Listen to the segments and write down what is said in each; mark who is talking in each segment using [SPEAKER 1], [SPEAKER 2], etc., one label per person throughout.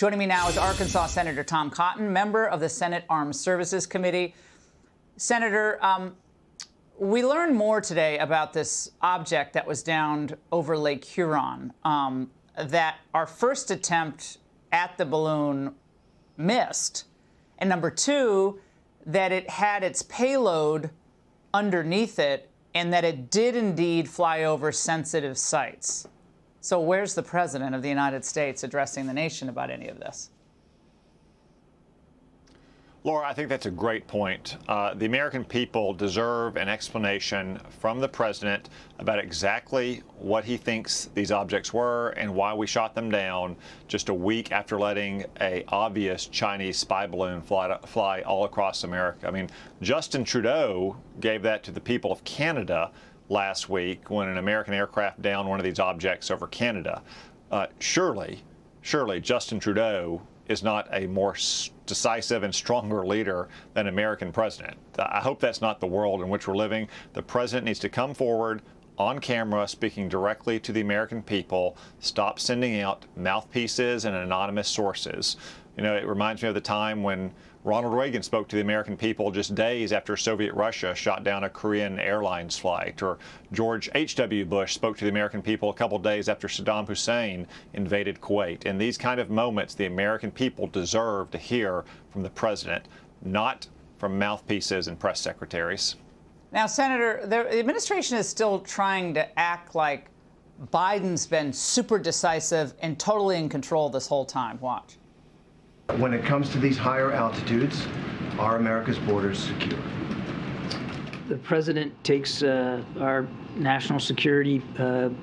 [SPEAKER 1] Joining me now is Arkansas Senator Tom Cotton, member of the Senate Armed Services Committee. Senator, we learned more today about this object that was downed over Lake Huron, that our first attempt at the balloon missed, and number two, that it had its payload underneath it and that it did indeed fly over sensitive sites. So where's the President of the United States addressing the nation about any of this?
[SPEAKER 2] Laura, I think that's a great point. The American people deserve an explanation from the President about exactly what he thinks these objects were and why we shot them down just a week after letting an obvious Chinese spy balloon fly all across America. I mean, Justin Trudeau gave that to the people of Canada last week when an American aircraft downed one of these objects over Canada. Surely Justin Trudeau is not a more decisive and stronger leader than American president. I hope that's not the world in which we're living. The president needs to come forward on camera, speaking directly to the American people, stop sending out mouthpieces and anonymous sources. You know, it reminds me of the time when Ronald Reagan spoke to the American people just days after Soviet Russia shot down a Korean Airlines flight, or George H.W. Bush spoke to the American people a couple days after Saddam Hussein invaded Kuwait. In these kind of moments, the American people deserve to hear from the president, not from mouthpieces and press secretaries. Now, Senator, the administration is still trying to act like Biden's been super decisive and totally in control this whole time. Watch.
[SPEAKER 3] When it comes to these higher altitudes, are America's borders secure?
[SPEAKER 4] The president takes our national security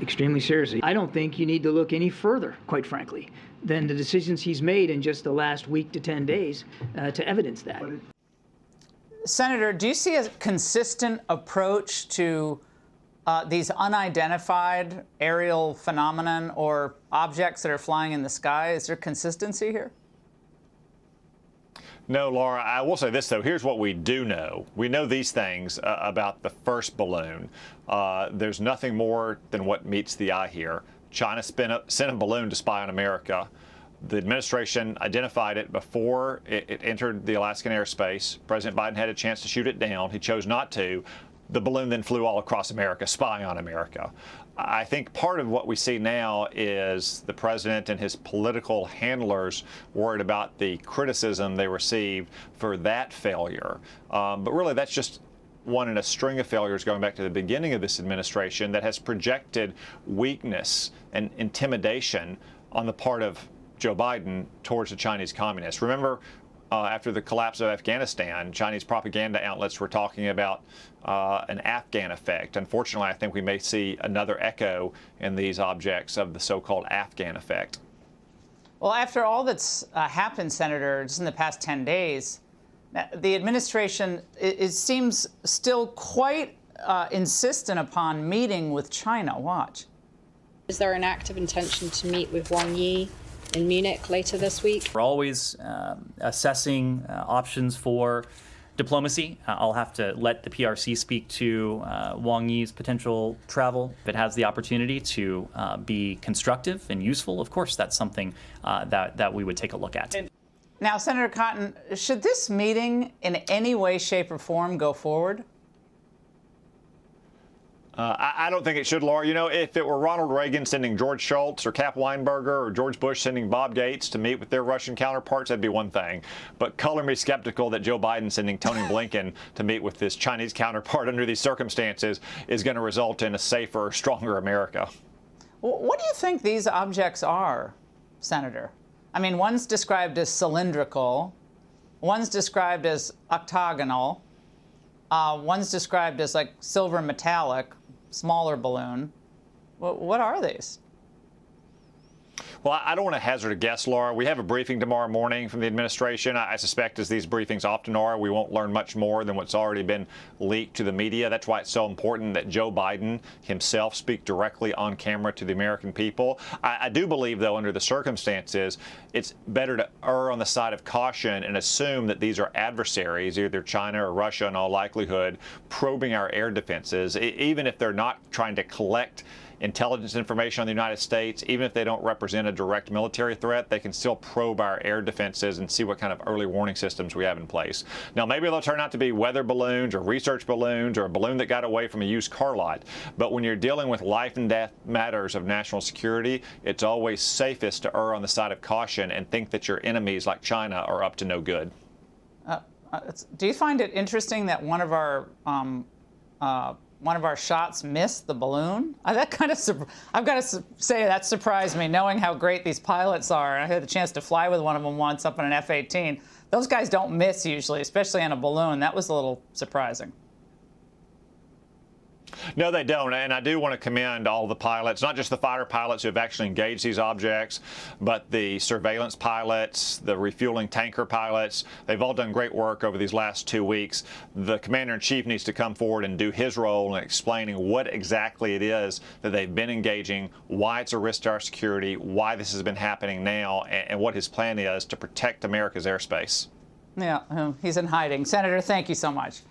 [SPEAKER 4] extremely seriously. I don't think you need to look any further, quite frankly, than the decisions he's made in just the last week to 10 days to evidence that.
[SPEAKER 1] Senator, do you see a consistent approach to these unidentified aerial phenomenon or objects that are flying in the sky? Is there consistency here?
[SPEAKER 2] No, Laura, I will say this, though. Here's what we do know. We know these things about the first balloon. There's nothing more than what meets the eye here. China sent a balloon to spy on America. The administration identified it before it entered the Alaskan airspace. President Biden had a chance to shoot it down. He chose not to. The balloon then flew all across America, spying on America. I think part of what we see now is the president and his political handlers worried about the criticism they received for that failure. But really, that's just one in a string of failures going back to the beginning of this administration that has projected weakness and intimidation on the part of Joe Biden towards the Chinese communists. Remember, after the collapse of Afghanistan, Chinese propaganda outlets were talking about an Afghan effect. Unfortunately, I think we may see another echo in these objects of the so-called Afghan effect.
[SPEAKER 1] Well, after all that's happened, Senator, just in the past 10 days, the administration, it seems still quite insistent upon meeting with China. Watch.
[SPEAKER 5] Is there an active intention to meet with Wang Yi in Munich later this week?
[SPEAKER 6] We're always assessing options for diplomacy. I'll have to let the PRC speak to Wang Yi's potential travel. If it has the opportunity to be constructive and useful, of course, that's something that we would take a look at.
[SPEAKER 1] Now, Senator Cotton, should this meeting in any way, shape, or form go forward?
[SPEAKER 2] I don't think it should, Laura. You know, if it were Ronald Reagan sending George Shultz or Cap Weinberger or George Bush sending Bob Gates to meet with their Russian counterparts, that'd be one thing. But color me skeptical that Joe Biden sending Tony Blinken to meet with his Chinese counterpart under these circumstances is going to result in a safer, stronger America.
[SPEAKER 1] What do you think these objects are, Senator? I mean, one's described as cylindrical, one's described as octagonal, one's described as like silver metallic, smaller balloon. What are these?
[SPEAKER 2] Well, I don't want to hazard a guess, Laura. We have a briefing tomorrow morning from the administration. I suspect, as these briefings often are, we won't learn much more than what's already been leaked to the media. That's why it's so important that Joe Biden himself speak directly on camera to the American people. I do believe, though, under the circumstances, it's better to err on the side of caution and assume that these are adversaries, either China or Russia in all likelihood, probing our air defenses, even if they're not trying to collect intelligence information on the United States. Even if they don't represent a direct military threat, they can still probe our air defenses and see what kind of early warning systems we have in place. Now, maybe they'll turn out to be weather balloons or research balloons or a balloon that got away from a used car lot. But when you're dealing with life and death matters of national security, it's always safest to err on the side of caution and think that your enemies like China are up to no good.
[SPEAKER 1] Do you find it interesting that one of our shots missed the balloon? That kind of, I've got to say that surprised me, knowing how great these pilots are. I had the chance to fly with one of them once up in an F-18. Those guys don't miss usually, especially on a balloon. That was a little surprising.
[SPEAKER 2] No, they don't. And I do want to commend all the pilots, not just the fighter pilots who have actually engaged these objects, but the surveillance pilots, the refueling tanker pilots. They've all done great work over these last 2 weeks. The commander-in-chief needs to come forward and do his role in explaining what exactly it is that they've been engaging, why it's a risk to our security, why this has been happening now, and what his plan is to protect America's airspace.
[SPEAKER 1] Yeah, he's in hiding. Senator, thank you so much.